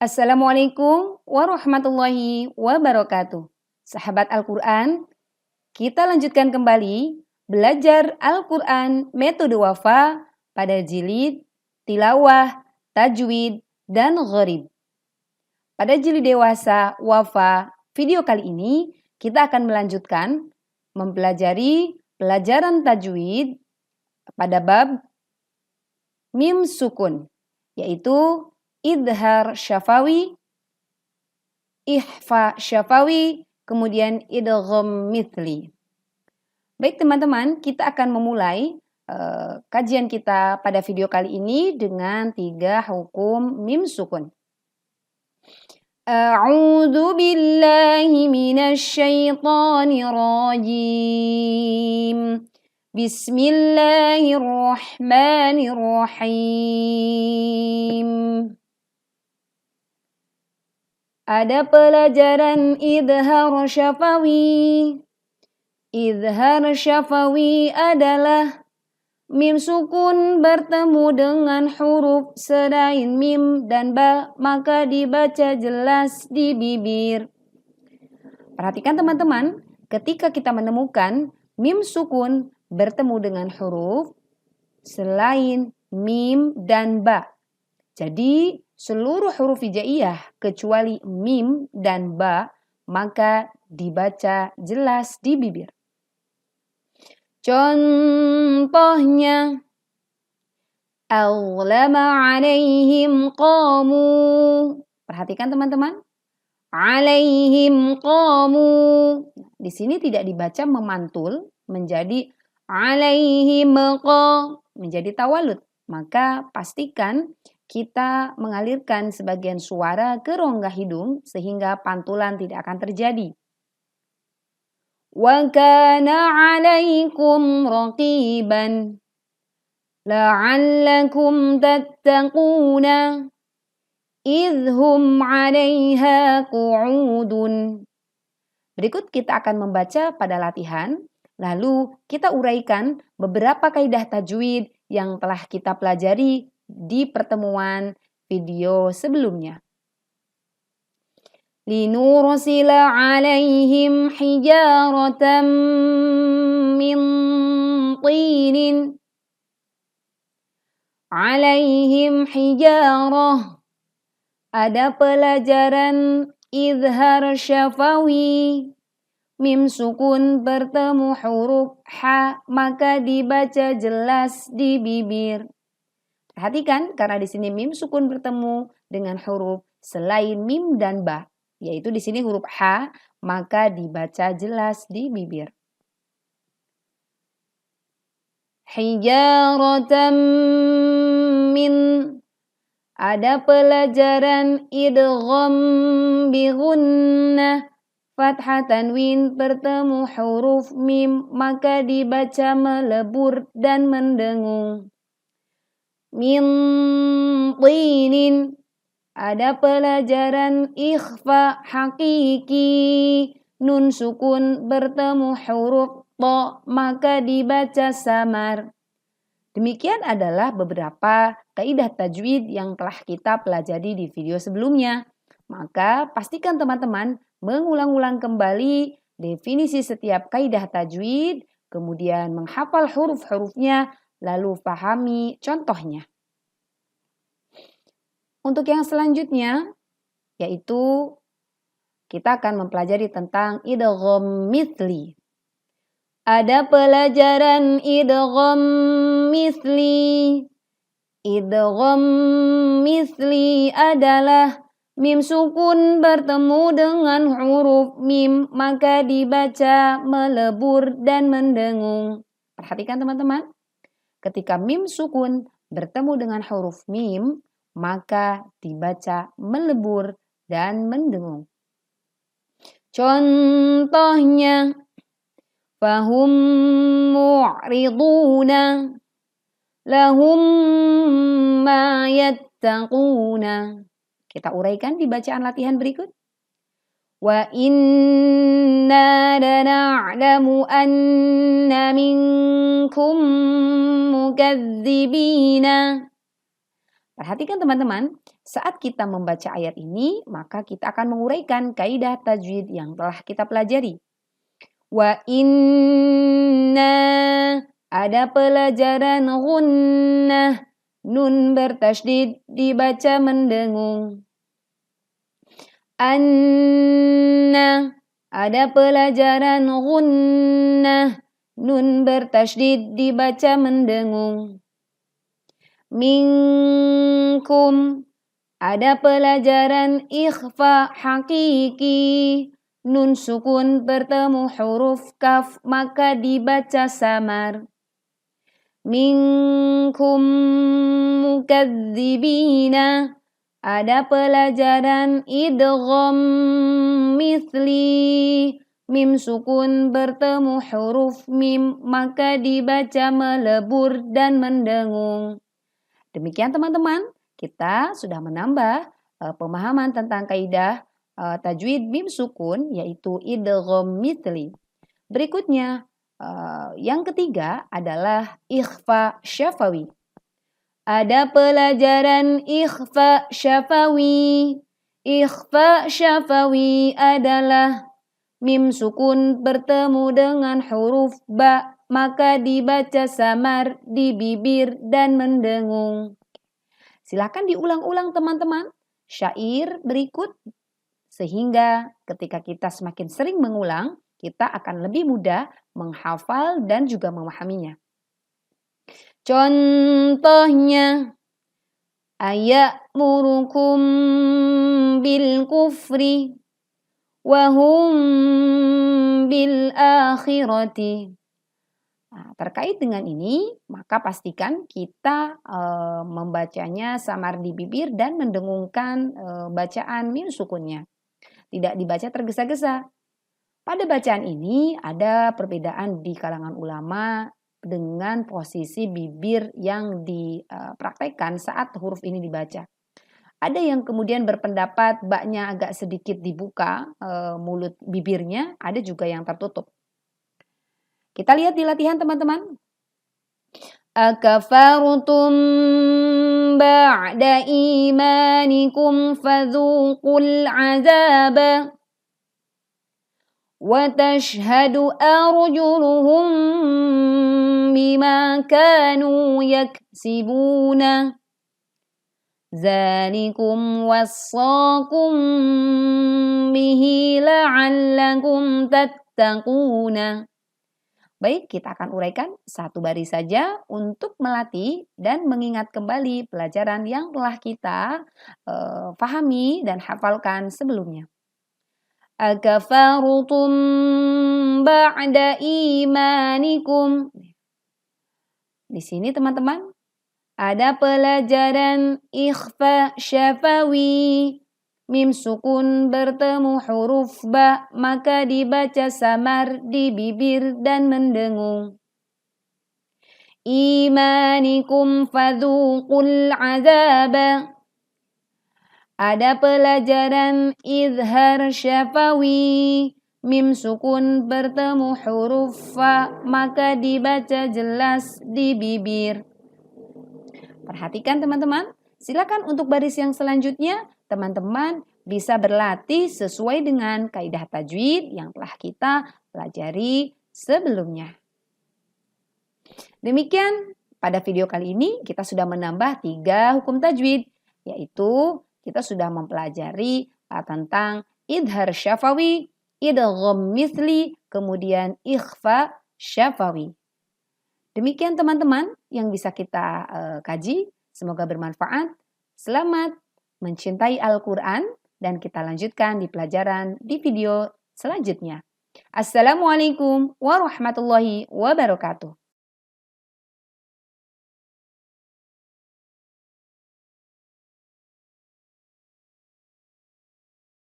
Assalamualaikum warahmatullahi wabarakatuh. Sahabat Al-Quran, kita lanjutkan kembali belajar Al-Quran metode wafa pada jilid, tilawah, tajwid, dan gharib. Pada jilid dewasa wafa video kali ini, kita akan melanjutkan mempelajari pelajaran tajwid pada bab mim sukun, yaitu idhar syafawi, ihfa syafawi, kemudian idgham mithli. Baik teman-teman, kita akan memulai kajian kita pada video kali ini dengan 3 hukum mim sukun. A'udzu billahi minasy syaithanir rajim. Bismillahirrahmanirrahim. Ada pelajaran idhar syafawi. Idhar syafawi adalah mim sukun bertemu dengan huruf selain mim dan ba, maka dibaca jelas di bibir. Perhatikan teman-teman, ketika kita menemukan mim sukun bertemu dengan huruf selain mim dan ba. Jadi seluruh huruf hijaiyah kecuali mim dan ba maka dibaca jelas di bibir. Contohnya, Aghlama alaihim qamu. Perhatikan teman-teman. Alaihim qamu. Di sini tidak dibaca memantul menjadi alaihim qa, menjadi tawalud. Maka pastikan kita mengalirkan sebagian suara ke rongga hidung sehingga pantulan tidak akan terjadi. Wa kana 'alaikum raqiban la'allakum tattaquna idhum 'alaiha qu'udun. Berikut kita akan membaca pada latihan, lalu kita uraikan beberapa kaidah tajwid yang telah kita pelajari di pertemuan video sebelumnya. Linursila 'alaihim hijaratan min tinin. 'Alaihim hijarah. Ada pelajaran idhar syafawi. Mim sukun bertemu huruf ha, maka dibaca jelas di bibir. Perhatikan, karena di sini mim sukun bertemu dengan huruf selain mim dan ba, yaitu di sini huruf ha, maka dibaca jelas di bibir. Hijaratan min. Ada pelajaran idgham bi gunnah. Fathah tanwin bertemu huruf mim, maka dibaca melebur dan mendengung. Min tinin. Ada pelajaran ikhfa hakiki. Nun sukun bertemu huruf to, maka dibaca samar. Demikian adalah beberapa kaidah tajwid yang telah kita pelajari di video sebelumnya. Maka pastikan teman-teman mengulang-ulang kembali definisi setiap kaidah tajwid, kemudian menghafal huruf-hurufnya, lalu pahami contohnya. Untuk yang selanjutnya, yaitu kita akan mempelajari tentang idgham mithli. Ada pelajaran idgham mithli. Idgham mithli adalah mim sukun bertemu dengan huruf mim, maka dibaca melebur dan mendengung. Perhatikan teman-teman, ketika mim sukun bertemu dengan huruf mim, maka dibaca melebur dan mendengung. Contohnya, fahum mu'riduna lahum ma yattaquna. Kita uraikan di bacaan latihan berikut. Wa inna lana'lamu anna minkum mukadzibina. Perhatikan teman-teman, Saat kita membaca ayat ini, maka kita akan menguraikan kaidah tajwid yang telah kita pelajari. Wa inna, ada pelajaran gunnah, nun bertasydid dibaca mendengung. Anna, ada pelajaran gunnah, nun bertasydid dibaca mendengung. Minkum, ada pelajaran ikhfa hakiki, nun sukun bertemu huruf kaf maka dibaca samar. Minkum mukadzibina, ada pelajaran idgham mithli, mim sukun bertemu huruf mim maka dibaca melebur dan mendengung. Demikian teman-teman, kita sudah menambah pemahaman tentang kaidah tajwid mim sukun yaitu idgham mithli. Berikutnya yang ketiga adalah ikhfa syafawi. Ada pelajaran ikhfa syafawi. Ikhfa syafawi adalah mim sukun bertemu dengan huruf ba maka dibaca samar di bibir dan mendengung. Silakan diulang-ulang teman-teman syair berikut sehingga ketika kita semakin sering mengulang, kita akan lebih mudah menghafal dan juga memahaminya. Contohnya, aya'murukum bil kufri wa hum bil akhirati. Nah, terkait dengan ini, maka pastikan kita membacanya samar di bibir dan mendengungkan bacaan mim sukunnya. Tidak dibaca tergesa-gesa. Pada bacaan ini ada perbedaan di kalangan ulama dengan posisi bibir yang dipraktekkan saat huruf ini dibaca. Ada yang kemudian berpendapat baknya agak sedikit dibuka mulut bibirnya, ada juga yang tertutup. Kita lihat di latihan teman-teman. Akafartum ba'da imanikum fadhuqul azaba wa tashhadu arjuluhum bima kanu yaksibuna. Zalikum wassaakum bihi la'allakum tattaquna. Baik, kita akan uraikan satu baris saja untuk melatih dan mengingat kembali pelajaran yang telah kita pahami dan hafalkan sebelumnya. Akafartum ba'da imanikum. Di sini teman-teman ada pelajaran ikhfa syafawi. Mim sukun bertemu huruf ba maka dibaca samar di bibir dan mendengung. Imanikum fadhuqul azaba. Ada pelajaran izhar syafawi. Mim sukun bertemu huruf fa maka dibaca jelas di bibir. Perhatikan teman-teman. Silakan untuk baris yang selanjutnya teman-teman bisa berlatih sesuai dengan kaidah tajwid yang telah kita pelajari sebelumnya. Demikian pada video kali ini kita sudah menambah 3 hukum tajwid, yaitu kita sudah mempelajari tentang idhar syafawi, idgham mithli, kemudian ikhfa syafawi. Demikian teman-teman yang bisa kita kaji. Semoga bermanfaat. Selamat mencintai Al-Quran dan kita lanjutkan di pelajaran di video selanjutnya. Assalamualaikum warahmatullahi wabarakatuh.